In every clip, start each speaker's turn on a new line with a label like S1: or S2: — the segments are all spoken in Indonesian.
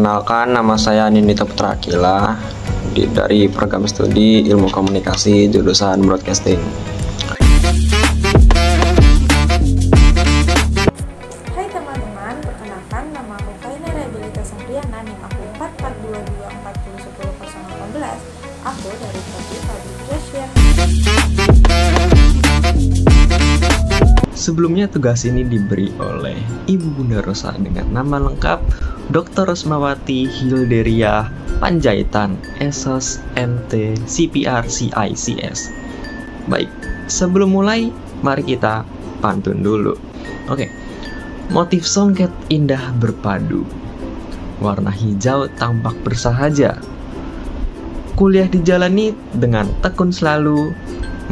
S1: Perkenalkan, nama saya Nindita Putra Akila dari program studi Ilmu Komunikasi jurusan Broadcasting.
S2: Hai teman-teman, perkenalkan nama aku Faina Rehabilita Sandriana, NIM aku 44224010018. Aku dari Prodi Publication.
S1: Sebelumnya tugas ini diberi oleh Ibu Bunda Rosa dengan nama lengkap Dr. Rosmawati Hilderia Panjaitan, SOS MT CPR CICS. Baik, sebelum mulai, mari kita pantun dulu. Oke, motif songket indah berpadu, warna hijau tampak bersahaja. Kuliah dijalani dengan tekun selalu,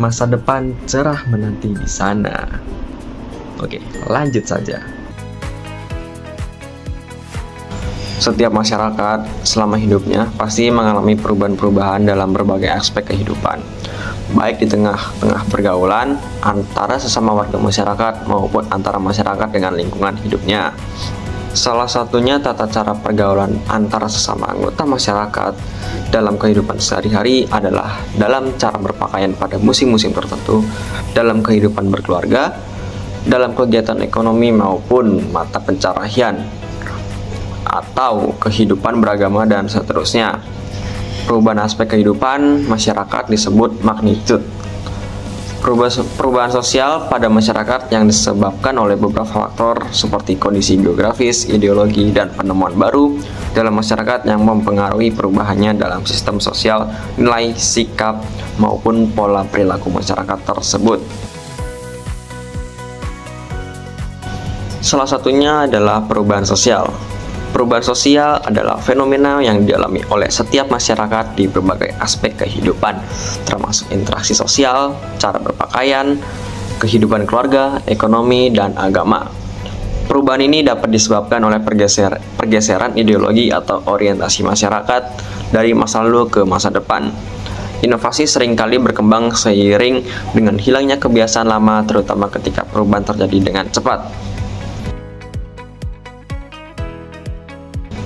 S1: masa depan cerah menanti di sana. Oke, lanjut saja. Setiap masyarakat selama hidupnya pasti mengalami perubahan-perubahan dalam berbagai aspek kehidupan, baik di tengah-tengah pergaulan antara sesama warga masyarakat maupun antara masyarakat dengan lingkungan hidupnya. Salah satunya tata cara pergaulan antara sesama anggota masyarakat dalam kehidupan sehari-hari adalah dalam cara berpakaian pada musim-musim tertentu, dalam kehidupan berkeluarga, dalam kegiatan ekonomi maupun mata pencaharian atau kehidupan beragama dan seterusnya. Perubahan aspek kehidupan masyarakat disebut magnitude. Perubahan sosial pada masyarakat yang disebabkan oleh beberapa faktor seperti kondisi geografis, ideologi, dan penemuan baru dalam masyarakat yang mempengaruhi perubahannya dalam sistem sosial, nilai, sikap, maupun pola perilaku masyarakat tersebut. Salah satunya adalah perubahan sosial. Perubahan sosial adalah fenomena yang dialami oleh setiap masyarakat di berbagai aspek kehidupan, termasuk interaksi sosial, cara berpakaian, kehidupan keluarga, ekonomi, dan agama. Perubahan ini dapat disebabkan oleh pergeseran ideologi atau orientasi masyarakat dari masa lalu ke masa depan. Inovasi seringkali berkembang seiring dengan hilangnya kebiasaan lama, terutama ketika perubahan terjadi dengan cepat.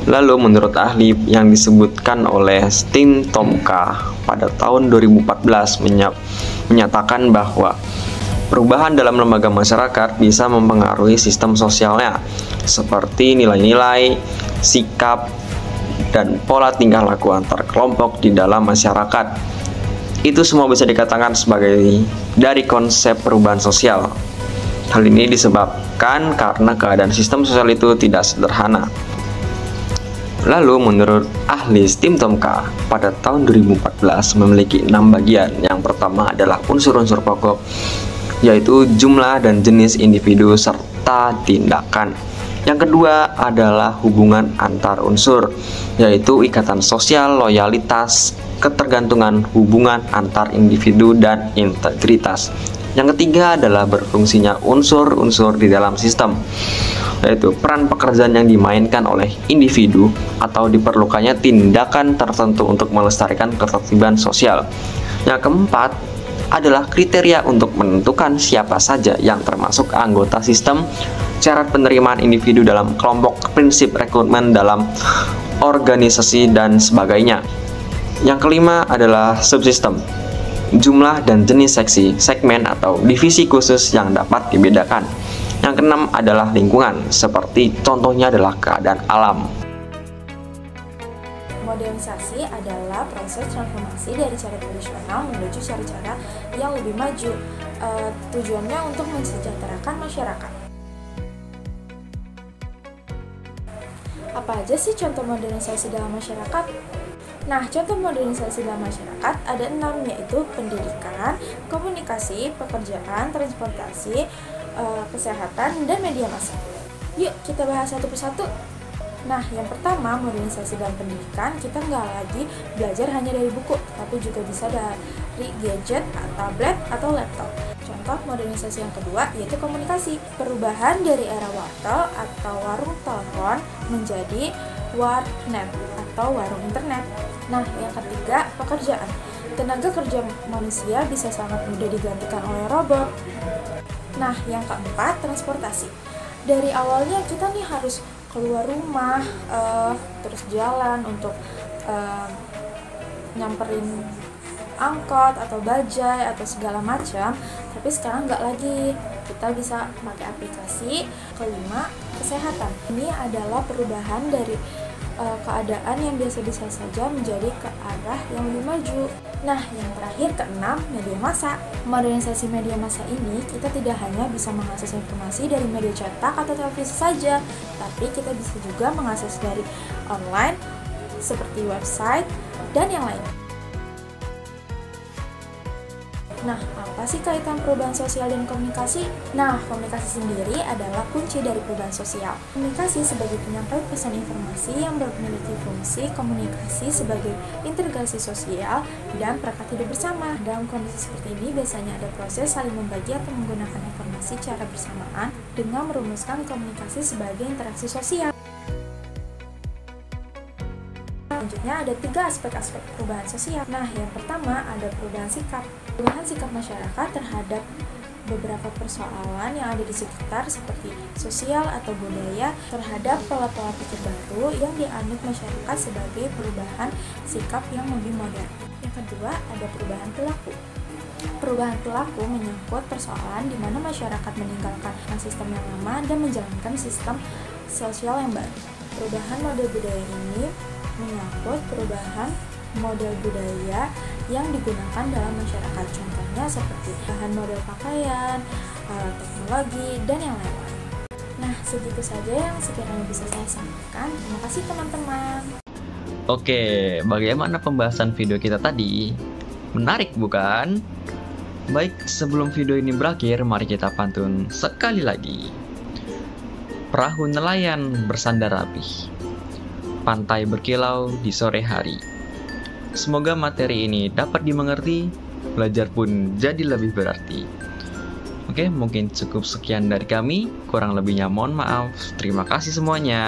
S1: Lalu menurut ahli yang disebutkan oleh Tim Tomka pada tahun 2014 menyatakan bahwa perubahan dalam lembaga masyarakat bisa mempengaruhi sistem sosialnya seperti nilai-nilai, sikap, dan pola tingkah laku antar kelompok di dalam masyarakat. Itu semua bisa dikatakan sebagai dari konsep perubahan sosial. Hal ini disebabkan karena keadaan sistem sosial itu tidak sederhana. Lalu menurut ahli Tim Tomka pada tahun 2014 memiliki 6 bagian. Yang pertama adalah unsur-unsur pokok, yaitu jumlah dan jenis individu serta tindakan. Yang kedua adalah hubungan antar unsur, yaitu ikatan sosial, loyalitas, ketergantungan hubungan antar individu, dan integritas. Yang ketiga adalah berfungsinya unsur-unsur di dalam sistem, yaitu peran pekerjaan yang dimainkan oleh individu atau diperlukannya tindakan tertentu untuk melestarikan ketertiban sosial. Yang keempat adalah kriteria untuk menentukan siapa saja yang termasuk anggota sistem, syarat penerimaan individu dalam kelompok, prinsip rekrutmen dalam organisasi, dan sebagainya. Yang kelima adalah subsistem, jumlah dan jenis seksi, segmen, atau divisi khusus yang dapat dibedakan. Yang keenam adalah lingkungan, seperti contohnya adalah keadaan alam.
S2: Modernisasi adalah proses transformasi dari cara tradisional menuju cara-cara yang lebih maju. Tujuannya untuk mensejahterakan masyarakat. Apa aja sih contoh modernisasi dalam masyarakat? Nah, contoh modernisasi dalam masyarakat ada 6, yaitu pendidikan, komunikasi, pekerjaan, transportasi, kesehatan, dan media massa. Yuk, kita bahas satu persatu. Nah, yang pertama, modernisasi dalam pendidikan, kita nggak lagi belajar hanya dari buku, tapi juga bisa dari gadget, tablet, atau laptop. Contoh modernisasi yang kedua yaitu komunikasi. Perubahan dari era wartel atau warung telepon menjadi warnet atau warung internet. Nah, yang ketiga, pekerjaan. Tenaga kerja manusia bisa sangat mudah digantikan oleh robot. Nah, yang keempat, transportasi. Dari awalnya kita nih harus keluar rumah, terus jalan untuk nyamperin angkot atau bajai atau segala macam. Tapi sekarang nggak lagi, kita bisa pakai aplikasi. Kelima, kesehatan. Ini adalah perubahan dari keadaan yang biasa-biasa saja menjadi ke arah yang lebih maju. Nah, yang terakhir, keenam, media massa. Modernisasi media massa ini, kita tidak hanya bisa mengakses informasi dari media cetak atau televisi saja, tapi kita bisa juga mengakses dari online seperti website dan yang lain. Nah, apa sih kaitan perubahan sosial dan komunikasi? Nah, komunikasi sendiri adalah kunci dari perubahan sosial. Komunikasi sebagai penyampai pesan informasi yang memiliki fungsi komunikasi sebagai integrasi sosial dan perangkat hidup bersama. Dalam kondisi seperti ini, biasanya ada proses saling membagi atau menggunakan informasi secara bersamaan dengan merumuskan komunikasi sebagai interaksi sosial. Selanjutnya ada 3 aspek-aspek perubahan sosial. Nah, yang pertama ada perubahan sikap. Perubahan sikap masyarakat terhadap beberapa persoalan yang ada di sekitar seperti sosial atau budaya terhadap pola-pola pikir baru yang dianut masyarakat sebagai perubahan sikap yang lebih modern. Yang kedua ada perubahan perilaku. Perubahan perilaku menyangkut persoalan di mana masyarakat meninggalkan sistem yang lama dan menjalankan sistem sosial yang baru. Perubahan model budaya ini menyangkut perubahan model budaya yang digunakan dalam masyarakat, contohnya seperti bahan model pakaian, teknologi, dan yang lain-lain. Nah, segitu saja yang sekiranya bisa saya sampaikan. Terima kasih teman-teman.
S1: Oke, bagaimana pembahasan video kita tadi? Menarik bukan? Baik, sebelum video ini berakhir, mari kita pantun sekali lagi. Perahu nelayan bersandar rapih, pantai berkilau di sore hari. Semoga materi ini dapat dimengerti, belajar pun jadi lebih berarti. Oke, mungkin cukup sekian dari kami. Kurang lebihnya mohon maaf. Terima kasih semuanya.